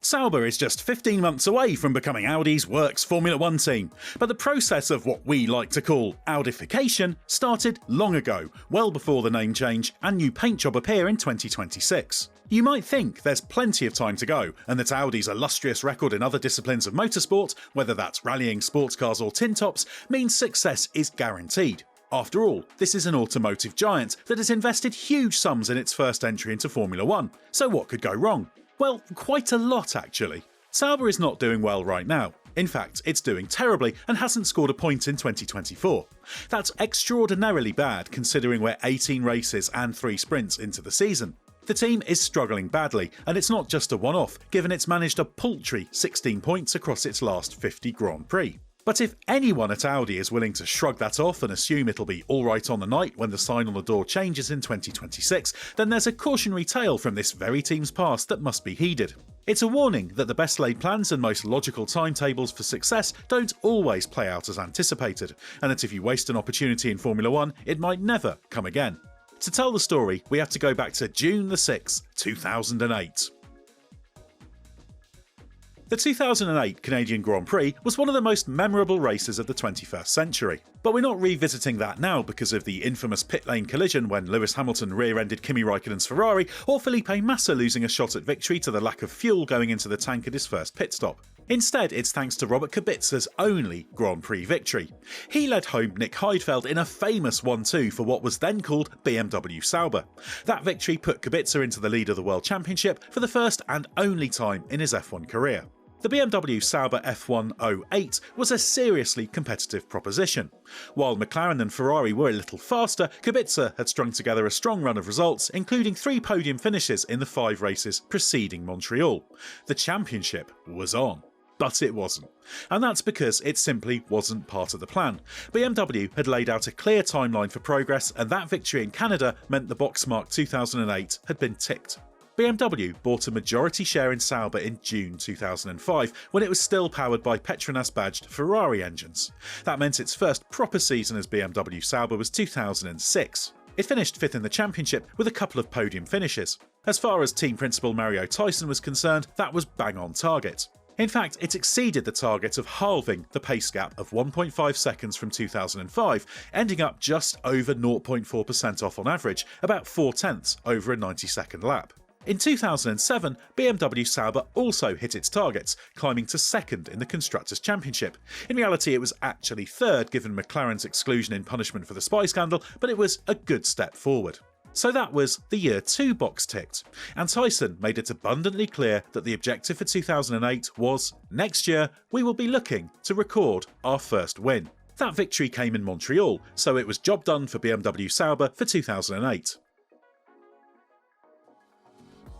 Sauber is just 15 months away from becoming Audi's works Formula 1 team, but the process of what we like to call Audification started long ago, well before the name change and new paint job appear in 2026. You might think there's plenty of time to go, and that Audi's illustrious record in other disciplines of motorsport, whether that's rallying, sports cars or tin tops, means success is guaranteed. After all, this is an automotive giant that has invested huge sums in its first entry into Formula 1, so what could go wrong? Well, quite a lot actually. Sauber is not doing well right now. In fact, it's doing terribly and hasn't scored a point in 2024. That's extraordinarily bad considering we're 18 races and 3 sprints into the season. The team is struggling badly, and it's not just a one-off, given it's managed a paltry 16 points across its last 50 Grand Prix. But if anyone at Audi is willing to shrug that off and assume it'll be alright on the night when the sign on the door changes in 2026, then there's a cautionary tale from this very team's past that must be heeded. It's a warning that the best laid plans and most logical timetables for success don't always play out as anticipated, and that if you waste an opportunity in Formula 1, it might never come again. To tell the story, we have to go back to June the 6th, 2008. The 2008 Canadian Grand Prix was one of the most memorable races of the 21st century. But we're not revisiting that now because of the infamous pit lane collision when Lewis Hamilton rear-ended Kimi Raikkonen's Ferrari, or Felipe Massa losing a shot at victory to the lack of fuel going into the tank at his first pit stop. Instead, it's thanks to Robert Kubica's only Grand Prix victory. He led home Nick Heidfeld in a famous 1-2 for what was then called BMW Sauber. That victory put Kubica into the lead of the World Championship for the first and only time in his F1 career. The BMW Sauber F108 was a seriously competitive proposition. While McLaren and Ferrari were a little faster, Kubica had strung together a strong run of results, including 3 podium finishes in the 5 races preceding Montreal. The championship was on. But it wasn't. And that's because it simply wasn't part of the plan. BMW had laid out a clear timeline for progress, and that victory in Canada meant the box mark 2008 had been ticked. BMW bought a majority share in Sauber in June 2005, when it was still powered by Petronas-badged Ferrari engines. That meant its first proper season as BMW Sauber was 2006. It finished 5th in the championship with a couple of podium finishes. As far as team principal Mario Tyson was concerned, that was bang on target. In fact, it exceeded the target of halving the pace gap of 1.5 seconds from 2005, ending up just over 0.4% off on average, about 4/10 over a 90-second lap. In 2007, BMW Sauber also hit its targets, climbing to 2nd in the Constructors' Championship. In reality, it was actually 3rd given McLaren's exclusion in punishment for the spy scandal, but it was a good step forward. So that was the Year 2 box ticked, and Tyson made it abundantly clear that the objective for 2008 was, next year, we will be looking to record our first win. That victory came in Montreal, so it was job done for BMW Sauber for 2008.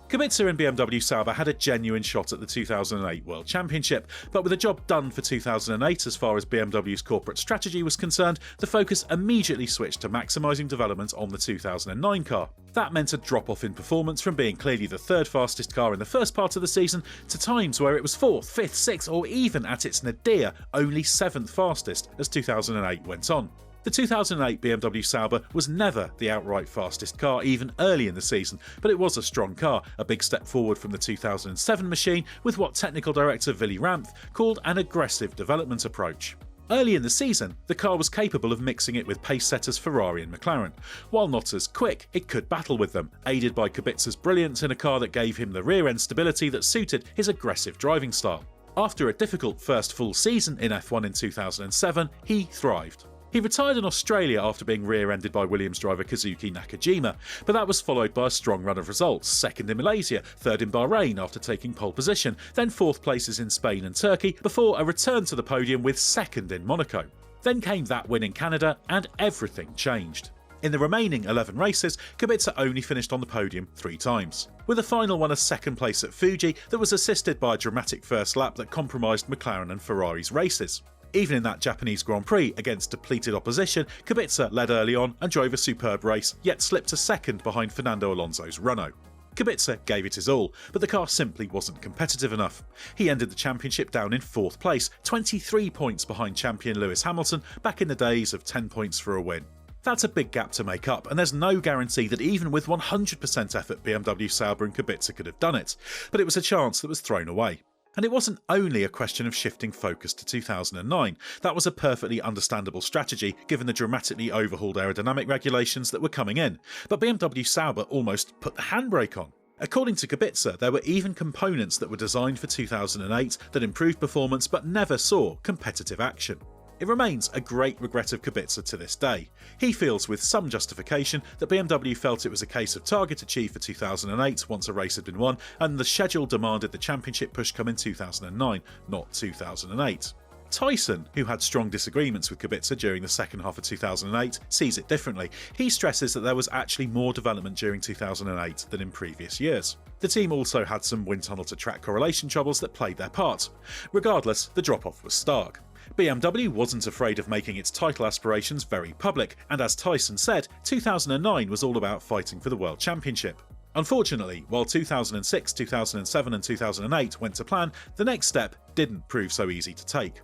Kubica and BMW Sauber had a genuine shot at the 2008 World Championship, but with the job done for 2008 as far as BMW's corporate strategy was concerned, the focus immediately switched to maximising development on the 2009 car. That meant a drop-off in performance from being clearly the 3rd fastest car in the first part of the season to times where it was 4th, 5th, 6th or even at its nadir only 7th fastest as 2008 went on. The 2008 BMW Sauber was never the outright fastest car even early in the season, but it was a strong car, a big step forward from the 2007 machine with what technical director Willy Ramph called an aggressive development approach. Early in the season, the car was capable of mixing it with pace setters Ferrari and McLaren. While not as quick, it could battle with them, aided by Kubica's brilliance in a car that gave him the rear-end stability that suited his aggressive driving style. After a difficult first full season in F1 in 2007, he thrived. He retired in Australia after being rear-ended by Williams driver Kazuki Nakajima, but that was followed by a strong run of results, 2nd in Malaysia, 3rd in Bahrain after taking pole position, then 4th places in Spain and Turkey, before a return to the podium with 2nd in Monaco. Then came that win in Canada, and everything changed. In the remaining 11 races, Kubica only finished on the podium 3 times, with a final one a 2nd place at Fuji that was assisted by a dramatic first lap that compromised McLaren and Ferrari's races. Even in that Japanese Grand Prix against depleted opposition, Kubica led early on and drove a superb race, yet slipped to 2nd behind Fernando Alonso's Renault. Kubica gave it his all, but the car simply wasn't competitive enough. He ended the championship down in 4th place, 23 points behind champion Lewis Hamilton, back in the days of 10 points for a win. That's a big gap to make up, and there's no guarantee that even with 100% effort BMW, Sauber and Kubica could have done it, but it was a chance that was thrown away. And it wasn't only a question of shifting focus to 2009, that was a perfectly understandable strategy given the dramatically overhauled aerodynamic regulations that were coming in, but BMW Sauber almost put the handbrake on. According to Kubica, there were even components that were designed for 2008 that improved performance but never saw competitive action. It remains a great regret of Kubica to this day. He feels with some justification that BMW felt it was a case of target achieved for 2008 once a race had been won, and the schedule demanded the championship push come in 2009, not 2008. Tyson, who had strong disagreements with Kubica during the second half of 2008, sees it differently. He stresses that there was actually more development during 2008 than in previous years. The team also had some wind tunnel to track correlation troubles that played their part. Regardless, the drop-off was stark. BMW wasn't afraid of making its title aspirations very public, and as Tyson said, 2009 was all about fighting for the World Championship. Unfortunately, while 2006, 2007 and 2008 went to plan, the next step didn't prove so easy to take.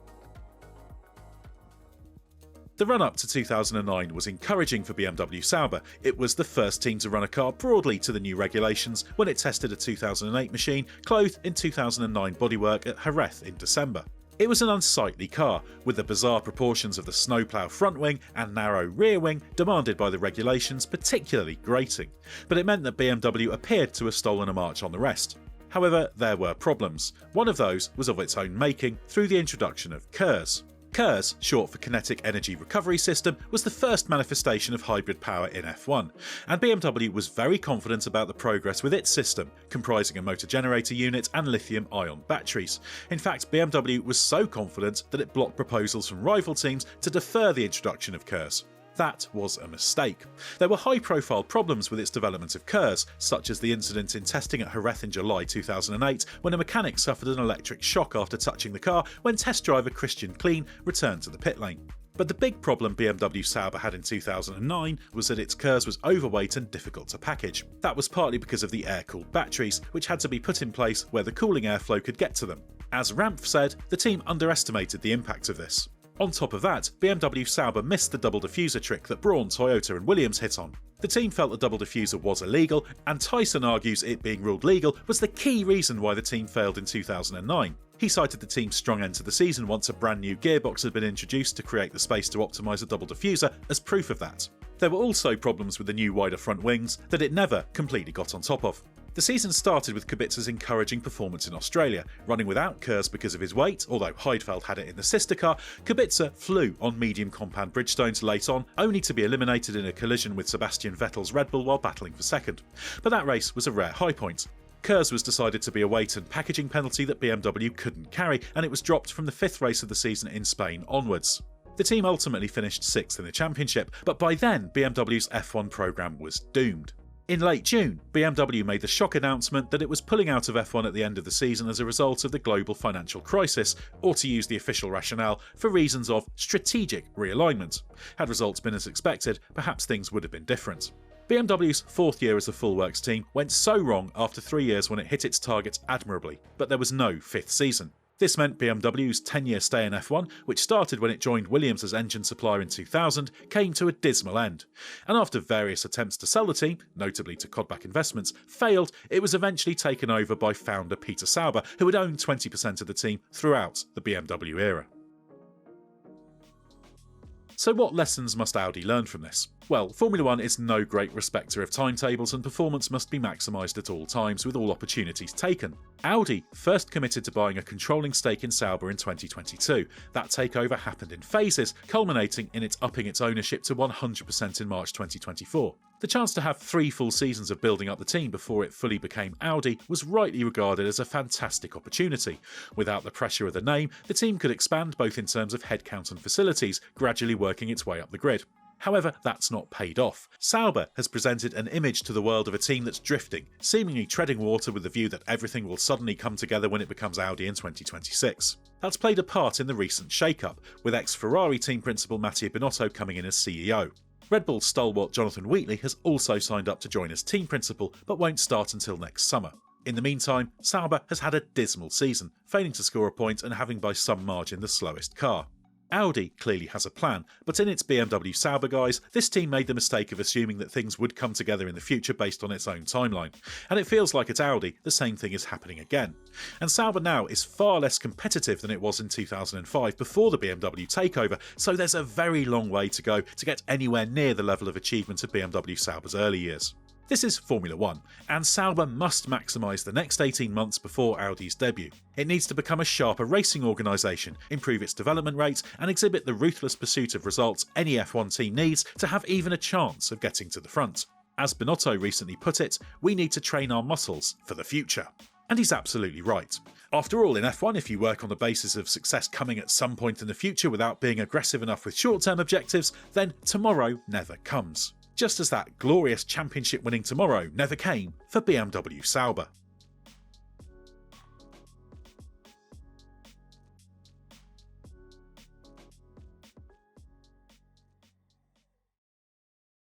The run-up to 2009 was encouraging for BMW Sauber. It was the first team to run a car broadly to the new regulations when it tested a 2008 machine clothed in 2009 bodywork at Jerez in December. It was an unsightly car, with the bizarre proportions of the snowplow front wing and narrow rear wing demanded by the regulations particularly grating, but it meant that BMW appeared to have stolen a march on the rest. However, there were problems. One of those was of its own making through the introduction of KERS. KERS, short for Kinetic Energy Recovery System, was the first manifestation of hybrid power in F1, and BMW was very confident about the progress with its system, comprising a motor generator unit and lithium-ion batteries. In fact, BMW was so confident that it blocked proposals from rival teams to defer the introduction of KERS. That was a mistake. There were high-profile problems with its development of KERS, such as the incident in testing at Jerez in July 2008 when a mechanic suffered an electric shock after touching the car when test driver Christian Klein returned to the pit lane. But the big problem BMW Sauber had in 2009 was that its KERS was overweight and difficult to package. That was partly because of the air-cooled batteries, which had to be put in place where the cooling airflow could get to them. As Rampf said, the team underestimated the impact of this. On top of that, BMW Sauber missed the double diffuser trick that Braun, Toyota and Williams hit on. The team felt the double diffuser was illegal, and Tyson argues it being ruled legal was the key reason why the team failed in 2009. He cited the team's strong end to the season once a brand new gearbox had been introduced to create the space to optimise a double diffuser as proof of that. There were also problems with the new wider front wings that it never completely got on top of. The season started with Kubica's encouraging performance in Australia. Running without KERS because of his weight, although Heidfeld had it in the sister car, Kubica flew on medium compound Bridgestones late on, only to be eliminated in a collision with Sebastian Vettel's Red Bull while battling for second. But that race was a rare high point. KERS was decided to be a weight and packaging penalty that BMW couldn't carry, and it was dropped from the fifth race of the season in Spain onwards. The team ultimately finished sixth in the championship, but by then BMW's F1 programme was doomed. In late June, BMW made the shock announcement that it was pulling out of F1 at the end of the season as a result of the global financial crisis, or to use the official rationale, for reasons of strategic realignment. Had results been as expected, perhaps things would have been different. BMW's fourth year as a full works team went so wrong after 3 years when it hit its targets admirably, but there was no fifth season. This meant BMW's 10-year stay in F1, which started when it joined Williams as engine supplier in 2000, came to a dismal end. And after various attempts to sell the team, notably to Kodbak Investments, failed, it was eventually taken over by founder Peter Sauber, who had owned 20% of the team throughout the BMW era. So what lessons must Audi learn from this? Well, Formula 1 is no great respecter of timetables, and performance must be maximised at all times with all opportunities taken. Audi first committed to buying a controlling stake in Sauber in 2022. That takeover happened in phases, culminating in its upping its ownership to 100% in March 2024. The chance to have 3 full seasons of building up the team before it fully became Audi was rightly regarded as a fantastic opportunity. Without the pressure of the name, the team could expand both in terms of headcount and facilities, gradually working its way up the grid. However, that's not paid off. Sauber has presented an image to the world of a team that's drifting, seemingly treading water with the view that everything will suddenly come together when it becomes Audi in 2026. That's played a part in the recent shake-up, with ex-Ferrari team principal Mattia Binotto coming in as CEO. Red Bull stalwart Jonathan Wheatley has also signed up to join as team principal, but won't start until next summer. In the meantime, Sauber has had a dismal season, failing to score a point and having by some margin the slowest car. Audi clearly has a plan, but in its BMW Sauber guise, this team made the mistake of assuming that things would come together in the future based on its own timeline. And it feels like at Audi, the same thing is happening again. And Sauber now is far less competitive than it was in 2005 before the BMW takeover, so there's a very long way to go to get anywhere near the level of achievement of BMW Sauber's early years. This is Formula 1, and Sauber must maximise the next 18 months before Audi's debut. It needs to become a sharper racing organisation, improve its development rates, and exhibit the ruthless pursuit of results any F1 team needs to have even a chance of getting to the front. As Binotto recently put it, we need to train our muscles for the future. And he's absolutely right. After all, in F1, if you work on the basis of success coming at some point in the future without being aggressive enough with short-term objectives, then tomorrow never comes. Just as that glorious championship-winning tomorrow never came for BMW Sauber.